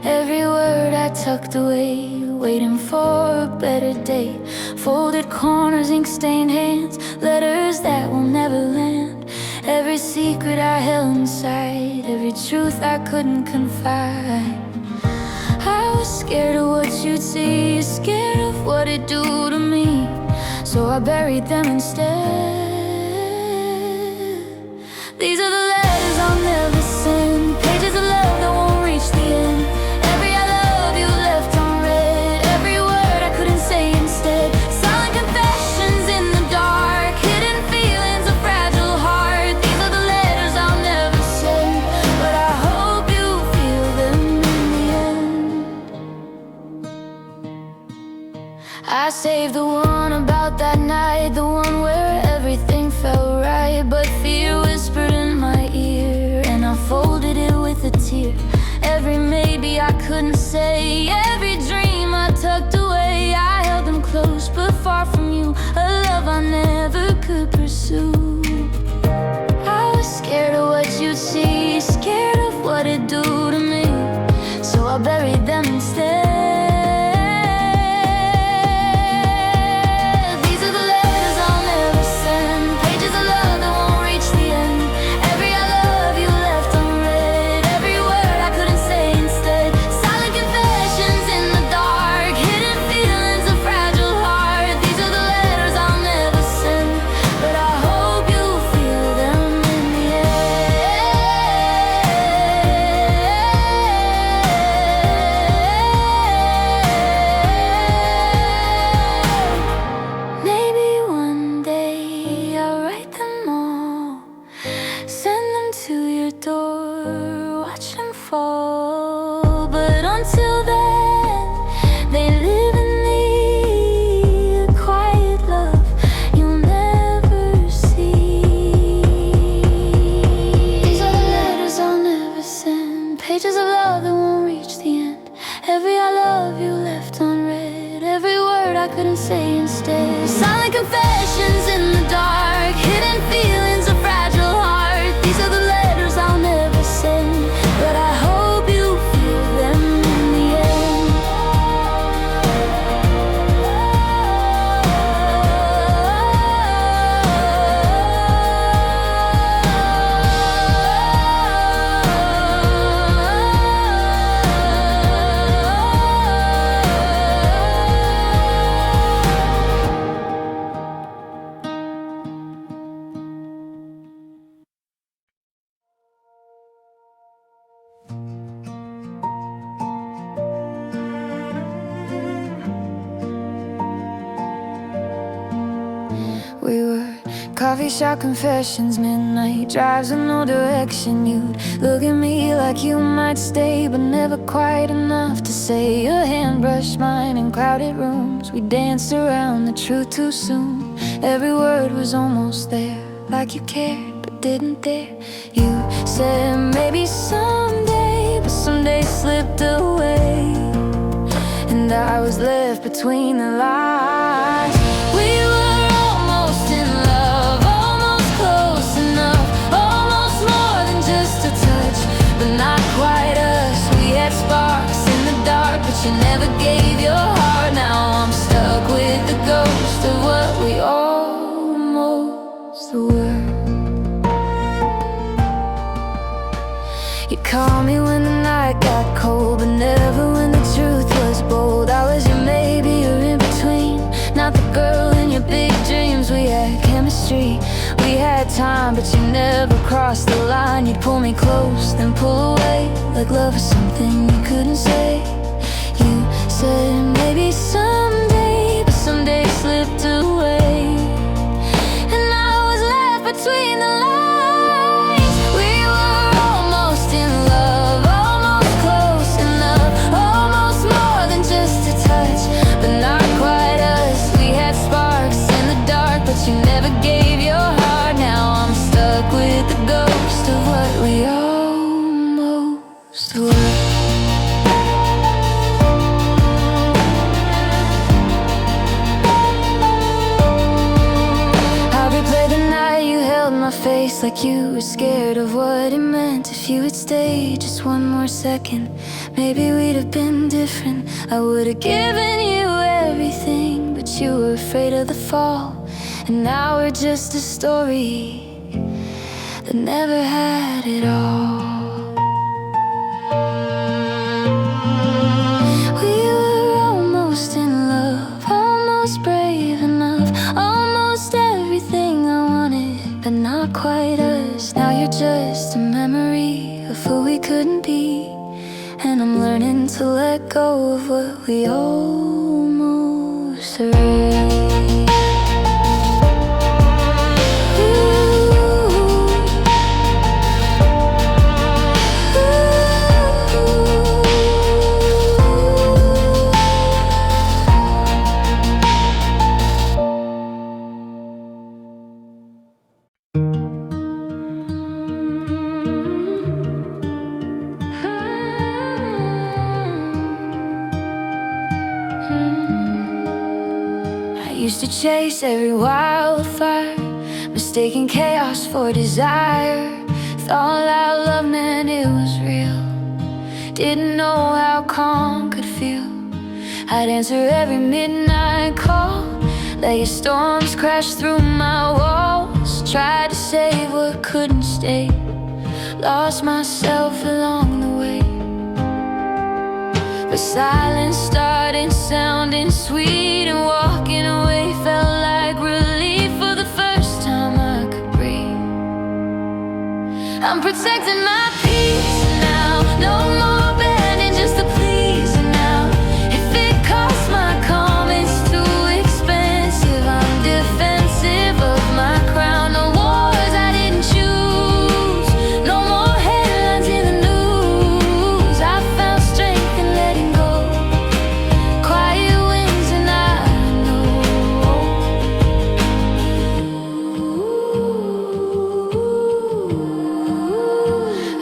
Every word I tucked away, waiting for a better day. Folded corners, ink-stained hands, letters that will never land. Every secret I held inside, every truth I couldn't confide. I was scared of what you'd see, scared of what it'd do to me, so I buried them instead. These are the letters I'll never send, pages of love that won't reach the end. Every I love you left unread, every word I couldn't say instead. Silent confessions in the dark, hidden feelings, a fragile heart. These are the letters I'll never send, but I hope you feel them in the end. I saved the one about that night, the one where everything felt right, but fear whispered in my ear, and I folded it with a tear. Every maybe I couldn't say, every dream I tucked away, I held them close but far from you, a love I never could pursue. I was scared of what you'd see, scared of what it'd do to me, so I buried them instead. We were coffee shop confessions, midnight drives with no direction. You'd look at me like you might stay, but never quite enough to say. Your hand brushed mine in crowded rooms, we danced around the truth too soon. Every word was almost there, like you cared but didn't dare. You said maybe someday, but someday slipped away, and I was left between the lines. We were almost in love, almost close enough, almost more than just a touch, but not quite us. We had sparks in the dark, but you never gave your heart. Now I'm stuck with the ghost of what we almost were. You called me when the night got cold, but never when the truth was bold. I was your maybe or in between, not the girl in your big dreams. We had chemistry, we had time, but you never crossed the line. You'd pull me close, then pull away, like love was something you couldn't say. You said maybe someday, but someday slipped away, and I was left between the lines. You never gave your heart. Now I'm stuck with the ghost of what we almost were. I replayed the night you held my face Almost like you were scared of what it meant. If you had stayed just one more second, maybe we'd have been different. I would have given you everything, but you were afraid of the fall. And now we're just a story that never had it all. We were almost in love, almost brave enough, almost everything I wanted, but not quite us. Now you're just a memory of who we couldn't be, and I'm learning to let go of what we almost erased. Used to chase every wildfire, mistaking chaos for desire. Thought that love meant it was real, didn't know how calm could feel. I'd answer every midnight call, let your storms crash through my walls. Tried to save what couldn't stay, lost myself along the way. But silence started sounding sweet, and walking away felt like relief. For the first time I could breathe. I'm protecting my peace now, no more bending just to please now. If it costs my calm, it's too expensive. I'm defensive of my crown. No wars I didn't choose, no more headlines in the news. I found strength in letting go, quiet wins and I know.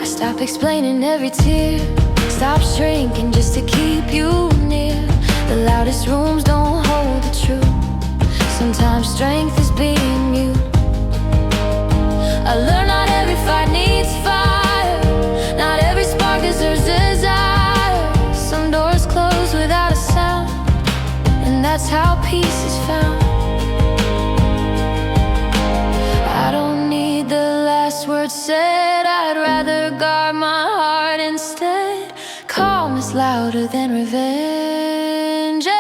I stop explaining every tear, stop shrinking just to keep you near. The loudest rooms don't hold the truth. Sometimes strength is being you. I learned not every fight needs fire, not every spark deserves desire. Some doors close without a sound, and that's how peace is found. I don't need the last word said, I'd rather guard my heart instead. Calm is louder than revenge, and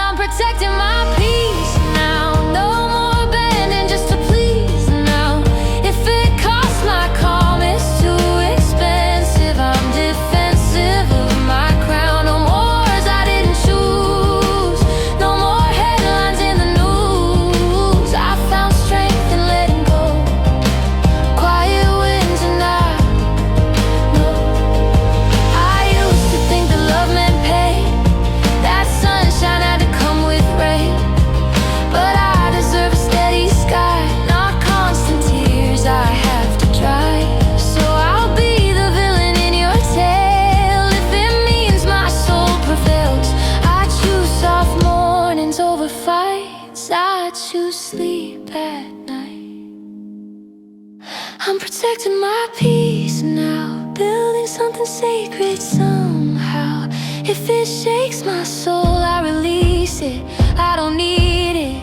I'm protecting my peace now. No more bending just to please now. If it costs my calm, it's too expensive. I'm defensive of my crown. No wars I didn't choose, no more headlines in the news. I found strength in letting go, quiet wins and I know. I used to think that love meant pain, that sunshine had to come with rain. But I deserve a steady sky, not constant tears I have to dry. So I'll be the villain in your tale if it means my soul prevails. I choose soft mornings over fights, I choose sleep at night. I'm protecting my peace now, building something sacred somehow. If it shakes my soul, I release it. I don't need it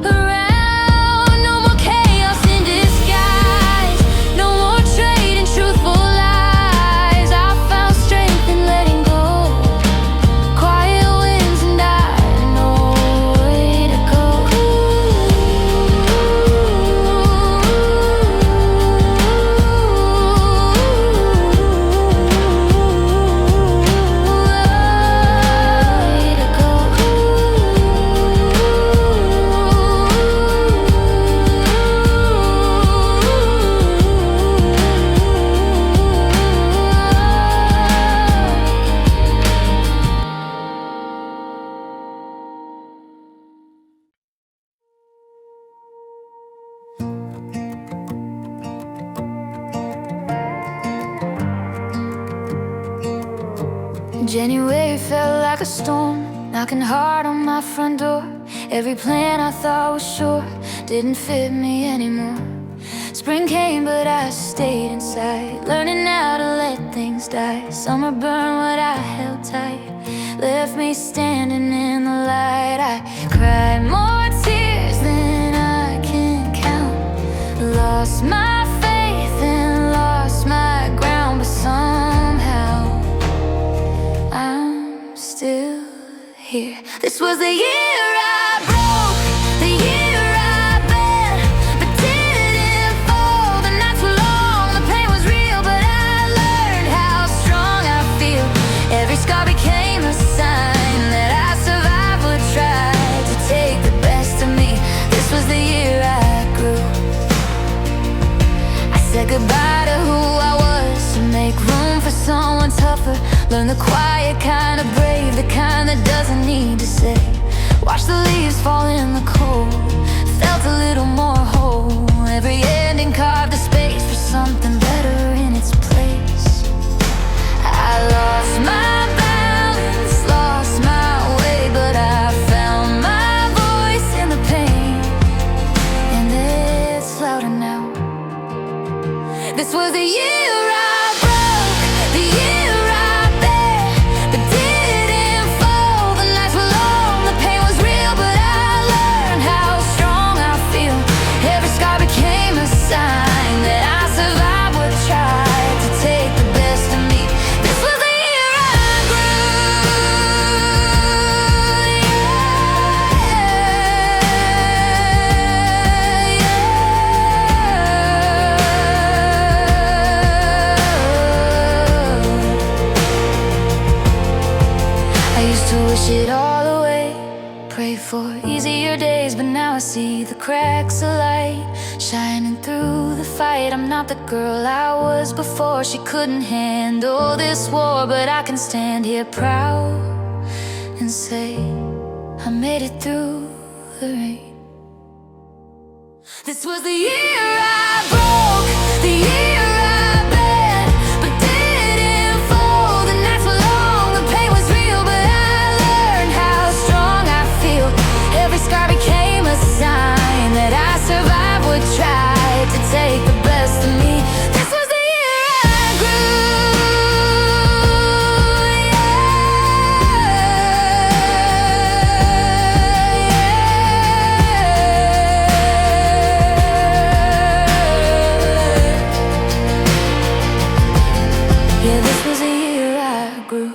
around. No more chaos in disguise, no more trading truthful lies. I found strength in letting go, quiet wins and I know where to go. January felt like a storm, knocking hard on my front door. Every plan I thought was sure didn't fit me anymore. Spring came but I stayed inside, learning how to let things die. Summer burned what I held tight, left me standing in the light. I cried more tears than I can count, lost my faith and lost my ground, but somehow I'm still here. This was the year I broke, the year I bent, but didn't fall. The nights were long, the pain was real, but I learned how strong I feel. Every scar became a sign that I survived, would try to take the best of me. This was the year I grew. I said goodbye to who I was to make room for someone tougher. Learn the quiet kind of brave, the kind that doesn't need to say. Watch the leaves fall in the cold, felt a little more whole. Every ending carved a space for something better in its place. I lost my balance, lost my way, but I found my voice in the pain, and it's louder now. This was the year I broke, the year I bent, but didn't fall. The nights were long, the pain was real, but I learned how strong I feel. Every scar became a sign that I survived, would try to take the best of me. This was the year I grew, I used to wish it all away, pray for easier days, but now I see the cracks of light shining through the fight. I'm not the girl I was before. She couldn't handle this war, but I can stand here proud and say I made it through the rain. This was the year I broke, the year I bent, but didn't fall. The nights were long, the pain was real, but I learned how strong I feel. Every scar became a sign that I survived, would try to take the best of me. This was the year I grew, yeah, this was the year I grew.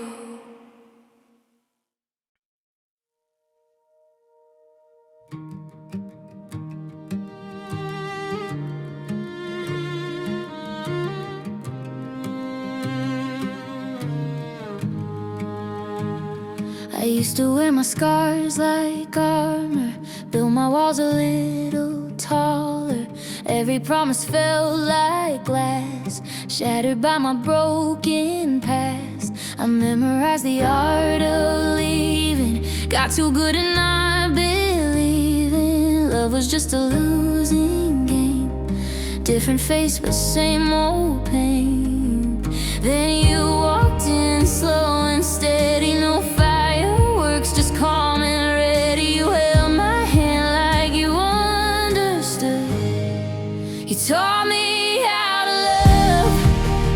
I used to wear my scars like armor, build my walls a little taller. Every promise felt like glass, shattered by my broken past. I memorized the art of leaving, got too good and not believing. Love was just a losing game, different face but same old pain. Then you walked in slow and steady, no fireworks, just calm and ready. You held my hand like you understood. You taught me how to love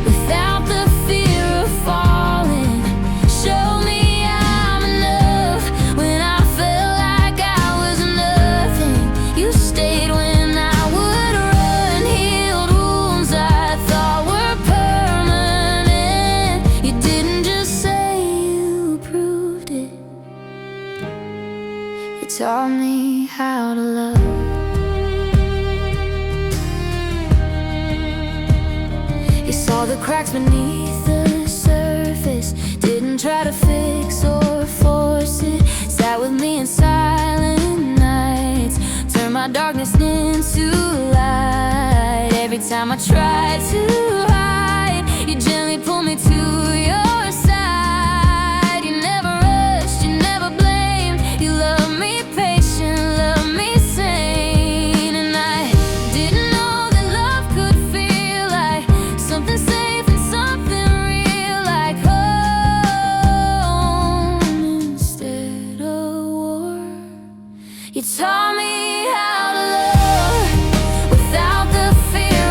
without the fear of falling. Showed me I'm enough when I felt like I was nothing. You stayed when I would run, healed wounds I thought were permanent. You didn't just say, you proved it. You taught me how to love. You saw the cracks beneath the surface, didn't try to fix or force it. Sat with me in silent nights, turned my darkness into light. Every time I tried to hide, you gently pulled me to your side. You never rushed, you never blamed, you loved me patient, loved me sane. And I didn't know that love could feel like something safe and something real, like home instead of war. You taught me how to love without the fear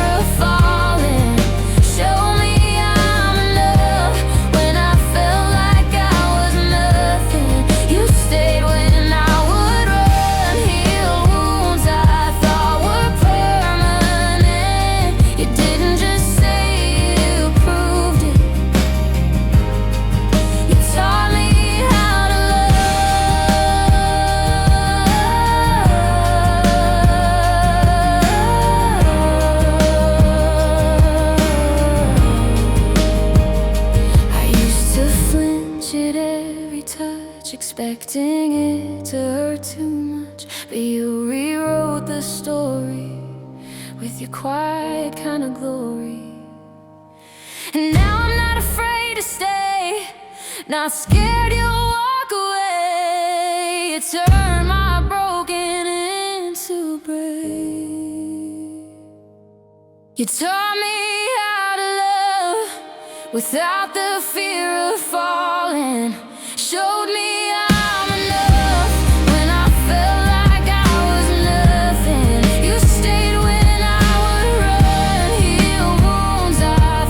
much, expecting it to hurt too much. But you rewrote the story with your quiet kind of glory. And now I'm not afraid to stay, not scared you'll walk away. You turn my broken into brave. You taught me how to love without the fear of falling. Showed me I'm enough when I felt like I was nothing. You stayed when I would run, heal wounds I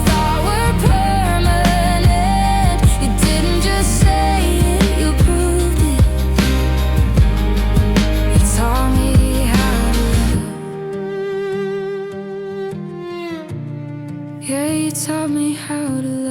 thought were permanent. You didn't just say it, you proved it. You taught me how to love. Yeah, you taught me how to love.